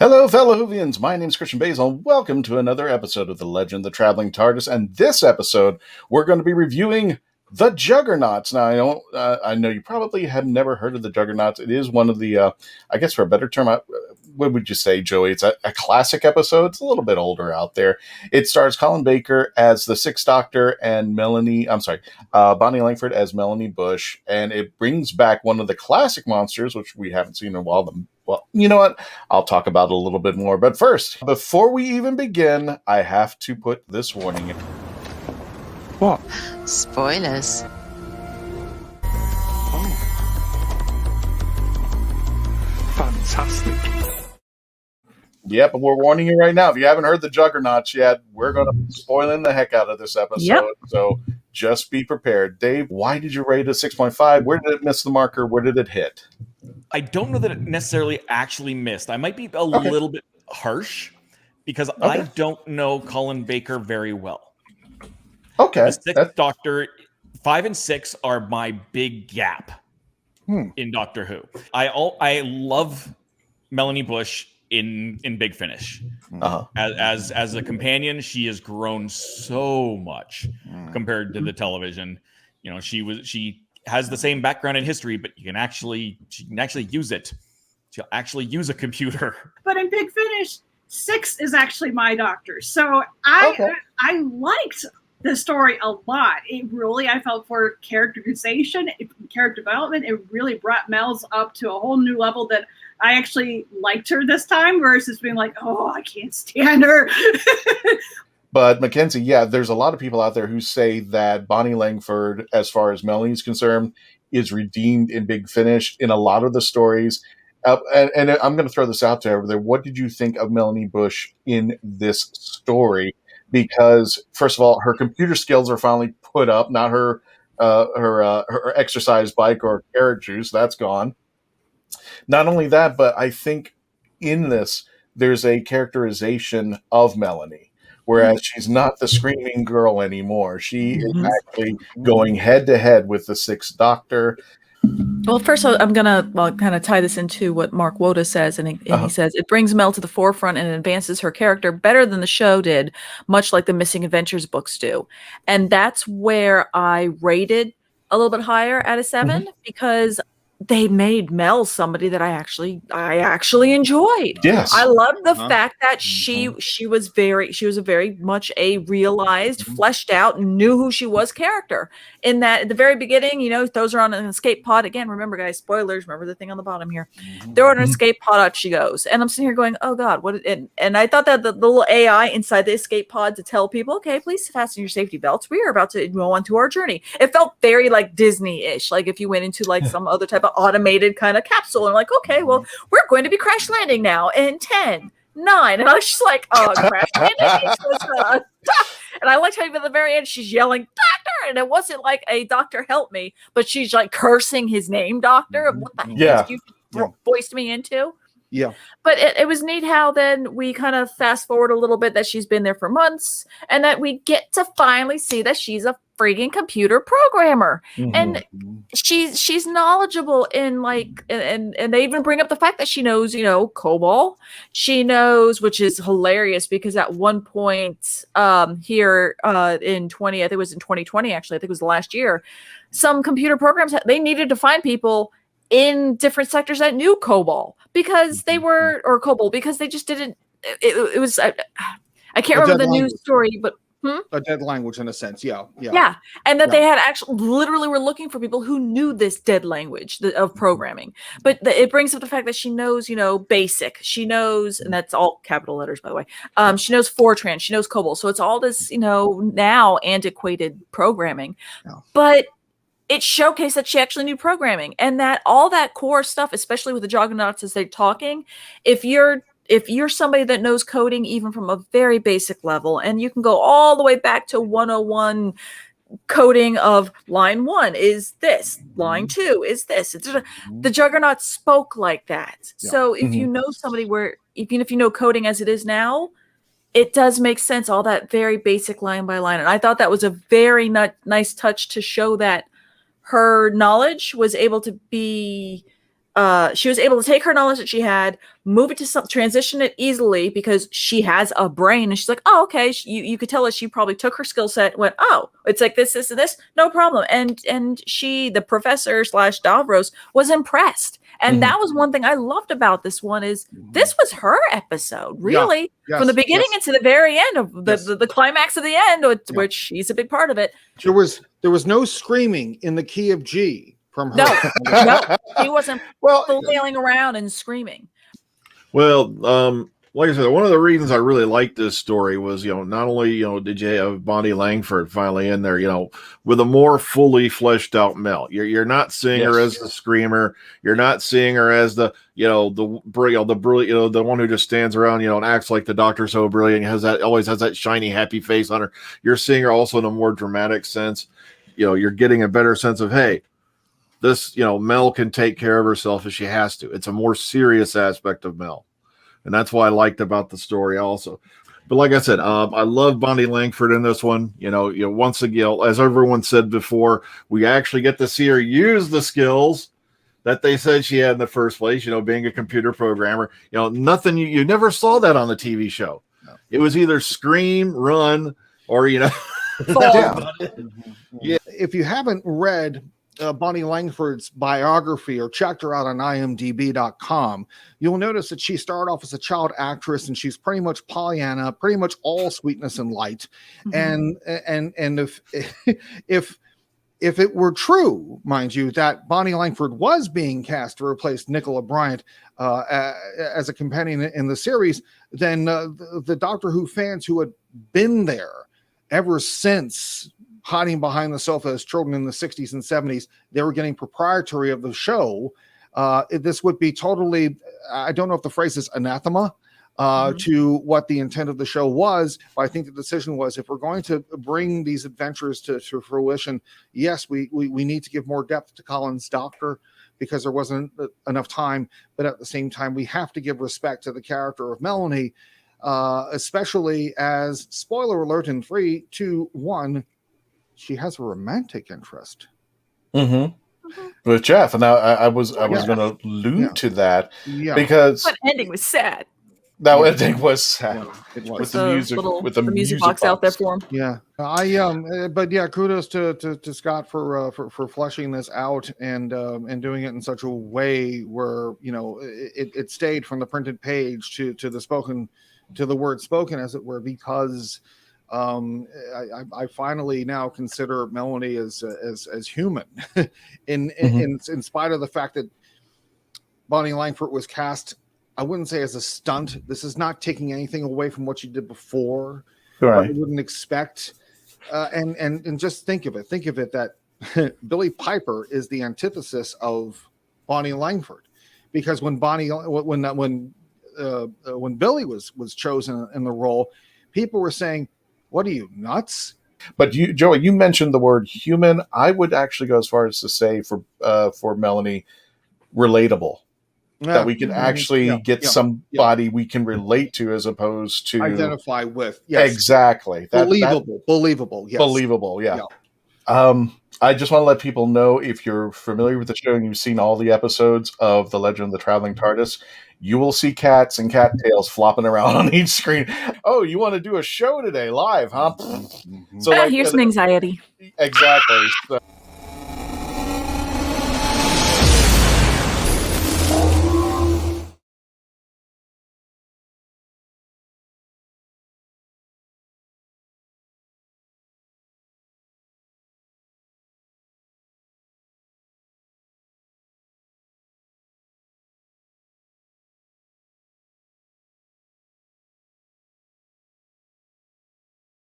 Hello, fellow Whovians. My name is Christian Basil. Welcome to another episode of The Legend of the Traveling TARDIS. And this episode, we're going to be reviewing the Juggernauts. Now, I know you probably have never heard of the Juggernauts. It is one of the, I guess for a better term, what would you say, Joey? It's a classic episode. It's a little bit older out there. It stars Colin Baker as the Sixth Doctor and Bonnie Langford as Melanie Bush. And it brings back one of the classic monsters, which we haven't seen in a while. Well, you know what? I'll talk about it a little bit more. But first, before we even begin, I have to put this warning in. What? Spoilers. Oh. Fantastic. Yep, we're warning you right now. If you haven't heard the Juggernauts yet, we're going to be spoiling the heck out of this episode. Yep. So just be prepared. Dave, why did you rate it 6.5? Where did it miss the marker? Where did it hit? I don't know that it necessarily actually missed. I might be a little bit harsh because I don't know Colin Baker very well. Okay. The Sixth Doctor, 5 and 6 are my big gap in Doctor Who. I love Melanie Bush in Big Finish. As a companion, she has grown so much compared to the television. You know, she has the same background in history, but she can actually use it. She'll actually use a computer. But in Big Finish, 6 is actually my doctor. So I liked the story a lot. I felt for characterization, character development, it really brought Mel's up to a whole new level that I actually liked her this time versus being like, oh, I can't stand her. But Mackenzie, yeah, there's a lot of people out there who say that Bonnie Langford, as far as Melanie's concerned, is redeemed in Big Finish in a lot of the stories. And I'm going to throw this out there. What did you think of Melanie Bush in this story? Because, first of all, her computer skills are finally put up, not her exercise bike or carrot juice. That's gone. Not only that, but I think in this, there's a characterization of Melanie. Whereas she's not the screaming girl anymore. She is actually going head-to-head with the Sixth Doctor. Well, first I'm going to kind of tie this into what Mark Woda says. And he says, it brings Mel to the forefront and advances her character better than the show did, much like the Missing Adventures books do. And that's where I rated a little bit higher at a 7 because they made Mel somebody that I actually enjoyed. Yes. I love the fact that she was very much a realized, fleshed out, knew who she was character. In that at the very beginning, throws her on an escape pod. Again, remember guys, spoilers, remember the thing on the bottom here. Throw her on an escape pod, out she goes. And I'm sitting here going, oh God, what and I thought that the little AI inside the escape pod to tell people, okay, please fasten your safety belts. We are about to go on to our journey. It felt very like Disney-ish, like if you went into like some other type of automated kind of capsule and like, okay, well, we're going to be crash landing now in 10, 9. And I was just like, oh, crash landing. And I liked how even at the very end, she's yelling, Doctor! And it wasn't like a doctor help me, but she's like cursing his name, Doctor. What the heck you voiced me into? Yeah. But it was neat how then we kind of fast forward a little bit that she's been there for months and that we get to finally see that she's a freaking computer programmer. And she's knowledgeable in like, and they even bring up the fact that she knows, COBOL. She knows, which is hilarious because at one point here in 20, I think it was in 2020, actually, I think it was the last year, some computer programs, they needed to find people in different sectors that knew COBOL because they were, or COBOL, because they just didn't, it was, I can't remember the news story, but a dead language in a sense. Yeah. And that they had actually literally were looking for people who knew this dead language of programming. But it brings up the fact that she knows, BASIC. She knows, and that's all capital letters, by the way. She knows Fortran. She knows COBOL. So it's all this, now antiquated programming. But it showcased that she actually knew programming and that all that core stuff, especially with the Juggernauts as they're talking, if you're somebody that knows coding even from a very basic level, and you can go all the way back to 101 coding of line 1 is this, line 2 is this. The Juggernauts spoke like that. Yeah. So if you know somebody even if you know coding as it is now, it does make sense, all that very basic line by line. And I thought that was a very nice touch to show that her knowledge was able to be she was able to take her knowledge that she had, move it to transition it easily because she has a brain, and she's like, oh, okay. You could tell that she probably took her skill set, went, oh, it's like this, and this, no problem. And she, the professor / Davros, was impressed. And that was one thing I loved about this one is this was her episode, really, from the beginning into the very end of the climax of the end, which she's a big part of it. There was no screaming in the key of G. From her. No, he wasn't flailing around and screaming. Well, like I said, one of the reasons I really liked this story was, not only, did you have Bonnie Langford finally in there, with a more fully fleshed out Mel. You're not seeing her as the screamer. You're not seeing her as the brilliant, the one who just stands around, and acts like the Doctor's so brilliant, always has that shiny, happy face on her. You're seeing her also in a more dramatic sense. You're getting a better sense of, hey, this, Mel can take care of herself if she has to. It's a more serious aspect of Mel. And that's what I liked about the story also. But like I said, I love Bonnie Langford in this one. Once again, as everyone said before, we actually get to see her use the skills that they said she had in the first place, being a computer programmer. Nothing, you never saw that on the TV show. No. It was either scream, run, or, Yeah. If you haven't read Bonnie Langford's biography or checked her out on imdb.com, you'll notice that she started off as a child actress, and she's pretty much Pollyanna, pretty much all sweetness and light. And if it were true, mind you, that Bonnie Langford was being cast to replace Nicola Bryant as a companion in the series, then the Doctor Who fans who had been there ever since hiding behind the sofa as children in the 60s and 70s, they were getting proprietary of the show. This would be totally, I don't know if the phrase is anathema to what the intent of the show was, but I think the decision was, if we're going to bring these adventures to fruition, yes, we need to give more depth to Colin's Doctor because there wasn't enough time, but at the same time, we have to give respect to the character of Melanie, especially as, spoiler alert in 3, 2, 1, she has a romantic interest with Jeff, and I was going to allude to that because that ending was sad. That ending was sad. It was. With the music box out there for him. Yeah, but kudos to Scott for fleshing this out and doing it in such a way where it stayed from the printed page to the word spoken, as it were, because I finally now consider Melanie as human, in spite of the fact that Bonnie Langford was cast, I wouldn't say as a stunt. This is not taking anything away from what she did before. Right. I wouldn't expect, and just think of it that Billie Piper is the antithesis of Bonnie Langford, because when Billie was chosen in the role, people were saying, "What are you, nuts?" But Joey, you mentioned the word human. I would actually go as far as to say for Melanie, relatable. That we can actually get somebody we can relate to, as opposed to identify with. Yes. Exactly. Believable. Yes. Believable. Yeah. I just want to let people know, if you're familiar with the show and you've seen all the episodes of The Legend of the Traveling TARDIS, you will see cats and cattails flopping around on each screen. Oh, you want to do a show today live, huh? So here's some anxiety. Exactly. So,